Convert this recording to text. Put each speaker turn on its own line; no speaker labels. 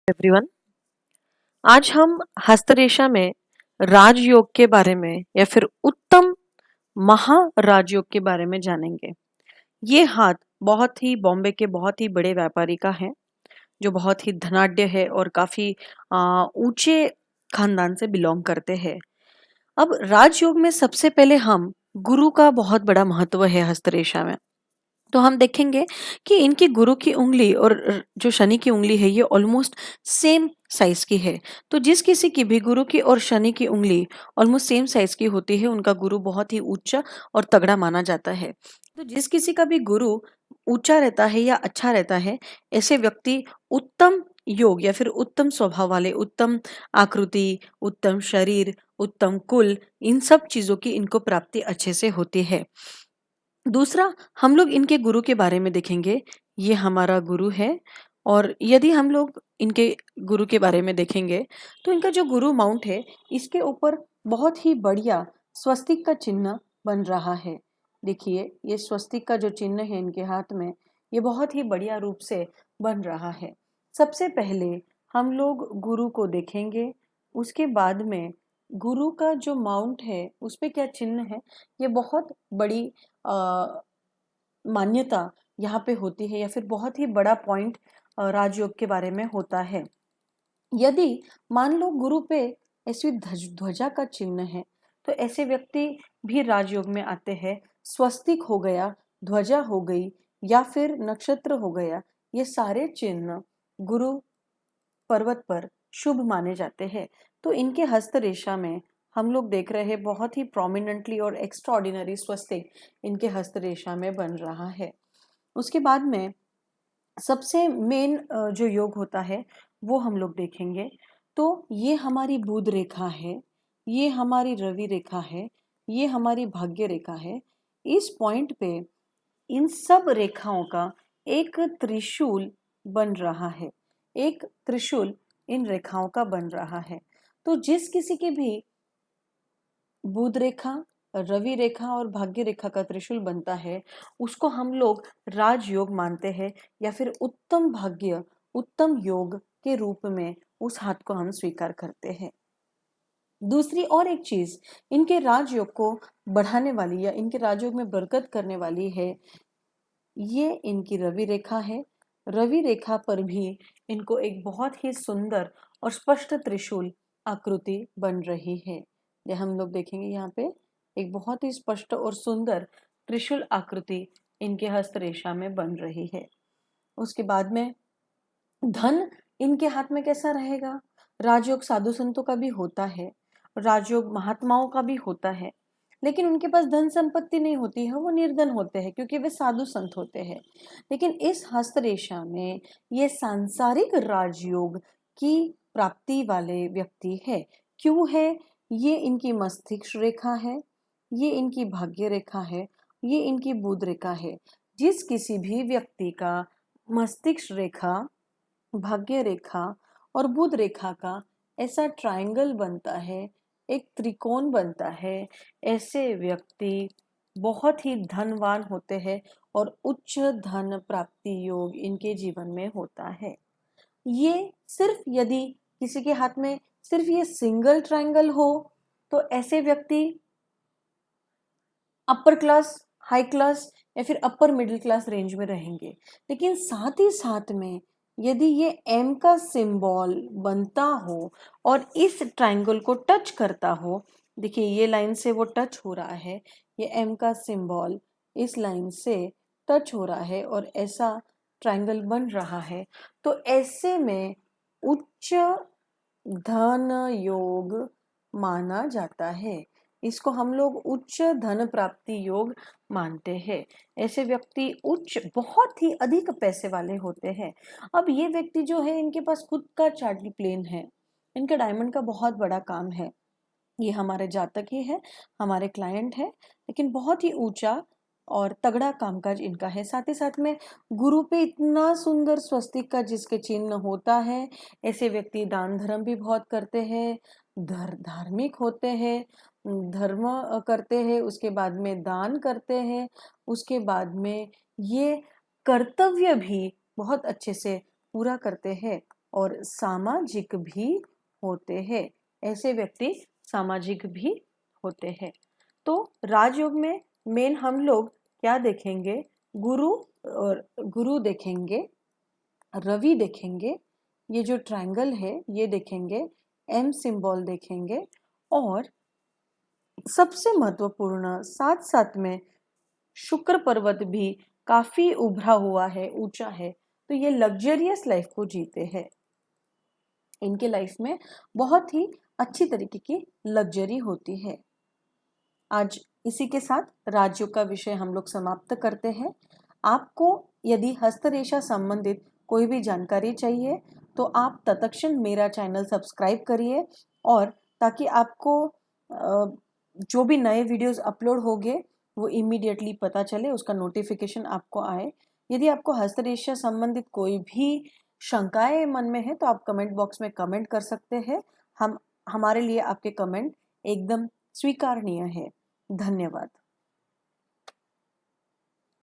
Everyone. आज हम हस्तरेखा में राजयोग के बारे में या फिर उत्तम महाराजयोग के बारे में जानेंगे। ये हाथ बहुत ही बॉम्बे के बहुत ही बड़े व्यापारी का है, जो बहुत ही धनाढ्य है और काफी ऊंचे खानदान से बिलोंग करते हैं। अब राजयोग में सबसे पहले हम गुरु का बहुत बड़ा महत्व है हस्तरेखा में। तो हम देखेंगे कि इनकी गुरु की उंगली और जो शनि की उंगली है ये ऑलमोस्ट सेम साइज की है। तो जिस किसी की भी गुरु की और शनि की उंगली ऑलमोस्ट सेम साइज की होती है, उनका गुरु बहुत ही ऊंचा और तगड़ा माना जाता है। तो जिस किसी का भी गुरु ऊंचा रहता है या अच्छा रहता है, ऐसे व्यक्ति उत्तम योग या फिर उत्तम स्वभाव वाले, उत्तम आकृति, उत्तम शरीर, उत्तम कुल, इन सब चीजों की इनको प्राप्ति अच्छे से होती है। दूसरा, हम लोग इनके गुरु के बारे में देखेंगे। ये हमारा गुरु है और यदि हम लोग इनके गुरु के बारे में देखेंगे तो इनका जो गुरु माउंट है, इसके ऊपर बहुत ही बढ़िया स्वस्तिक का चिन्ह बन रहा है। देखिए, ये स्वस्तिक का जो चिन्ह है इनके हाथ में, ये बहुत ही बढ़िया रूप से बन रहा है। सबसे पहले हम लोग गुरु को देखेंगे, उसके बाद में गुरु का जो माउंट है उस पे क्या चिन्ह है, ये बहुत बड़ी अ, मान्यता यहाँ पे होती है या फिर बहुत ही बड़ा पॉइंट राजयोग के बारे में होता है। यदि मान लो गुरु पे ऐसी ध्वजा का चिन्ह है, तो ऐसे व्यक्ति भी राजयोग में आते हैं। स्वस्तिक हो गया, ध्वजा हो गई या फिर नक्षत्र हो गया, ये सारे चिन्ह गुरु पर्वत पर शुभ माने जाते हैं। तो इनके हस्तरेखा में हम लोग देख रहे हैं बहुत ही प्रोमिनेंटली और एक्स्ट्राऑर्डिनरी स्वस्तिक इनके हस्तरेखा में बन रहा है। उसके बाद में सबसे मेन जो योग होता है वो हम लोग देखेंगे। तो ये हमारी बुध रेखा है, ये हमारी रवि रेखा है, ये हमारी भाग्य रेखा है। इस पॉइंट पे इन सब रेखाओं का एक त्रिशूल बन रहा है। एक त्रिशूल इन रेखाओं का बन रहा है। तो जिस किसी की भी बुध रेखा, रवि रेखा और भाग्य रेखा का त्रिशूल बनता है, उसको हम लोग राजयोग मानते हैं या फिर उत्तम भाग्य, उत्तम योग के रूप में उस हाथ को हम स्वीकार करते हैं। दूसरी और एक चीज इनके राजयोग को बढ़ाने वाली या इनके राजयोग में बरकत करने वाली है, ये इनकी रवि रेखा है। रवि रेखा पर भी इनको एक बहुत ही सुंदर और स्पष्ट त्रिशूल आकृति बन रही है। ये हम लोग देखेंगे यहाँ पे एक बहुत ही स्पष्ट और सुंदर त्रिशूल आकृति इनके हस्तरेखा में बन रही है। उसके बाद में धन इनके हाथ में कैसा रहेगा? राजयोग साधु संतों का भी होता है, राजयोग महात्माओं का भी होता है, लेकिन उनके पास धन संपत्ति नहीं होती है, वो निर्धन होते हैं क्योंकि वे साधु संत होते हैं। लेकिन इस हस्तरेखा में ये सांसारिक राजयोग की प्राप्ति वाले व्यक्ति है। क्यों है? ये इनकी मस्तिष्क रेखा है, ये इनकी भाग्य रेखा है, ये इनकी बुध रेखा है। जिस किसी भी व्यक्ति का मस्तिष्क रेखा, भाग्य रेखा और बुध रेखा का ऐसा ट्रायंगल बनता है, एक त्रिकोण बनता है, ऐसे व्यक्ति बहुत ही धनवान होते हैं और उच्च धन प्राप्ति योग इनके जीवन में होता है। ये सिर्फ यदि किसी के हाथ में सिर्फ ये सिंगल ट्रायंगल हो तो ऐसे व्यक्ति अपर क्लास, हाई क्लास या फिर अपर मिडिल क्लास रेंज में रहेंगे। लेकिन साथ ही साथ में यदि ये एम का सिंबल बनता हो और इस ट्रायंगल को टच करता हो, देखिए ये लाइन से वो टच हो रहा है, ये एम का सिंबल इस लाइन से टच हो रहा है और ऐसा ट्रायंगल बन रहा है, तो ऐसे में उच्च धन योग माना जाता है। इसको हम लोग उच्च धन प्राप्ति योग मानते हैं। ऐसे व्यक्ति उच्च, बहुत ही अधिक पैसे वाले होते हैं। अब ये व्यक्ति जो है, इनके पास खुद का चार्टल प्लेन है, इनका डायमंड का बहुत बड़ा काम है, ये हमारे जातक ही है, हमारे क्लाइंट है, लेकिन बहुत ही ऊंचा और तगड़ा कामकाज इनका है। साथ ही साथ में गुरु पे इतना सुंदर स्वस्तिक का जिसके चिन्ह होता है, ऐसे व्यक्ति दान धर्म भी बहुत करते हैं, धार्मिक होते हैं, धर्म करते हैं, उसके बाद में दान करते हैं, उसके बाद में ये कर्तव्य भी बहुत अच्छे से पूरा करते हैं। और सामाजिक भी होते हैं। ऐसे व्यक्ति सामाजिक भी होते हैं। तो राजयोग में मेन हम लोग क्या देखेंगे? गुरु देखेंगे, रवि देखेंगे, ये जो ट्रायंगल है ये देखेंगे, एम सिंबल देखेंगे, और सबसे महत्वपूर्ण साथ साथ में शुक्र पर्वत भी काफी उभरा हुआ है, ऊंचा है, तो ये लग्जरियस लाइफ को जीते हैं। इनके लाइफ में बहुत ही अच्छी तरीके की लग्जरी होती है। आज इसी के साथ राजयोग का विषय हम लोग समाप्त करते हैं। आपको यदि हस्तरेखा संबंधित कोई भी जानकारी चाहिए तो आप तत्क्षण मेरा चैनल सब्सक्राइब करिए, और ताकि आपको जो भी नए वीडियोस अपलोड होंगे वो इमीडिएटली पता चले, उसका नोटिफिकेशन आपको आए। यदि आपको हस्तरेखा संबंधित कोई भी शंकाएं मन में है तो आप कमेंट बॉक्स में कमेंट कर सकते हैं। हमारे लिए आपके कमेंट एकदम स्वीकारनीय है। धन्यवाद।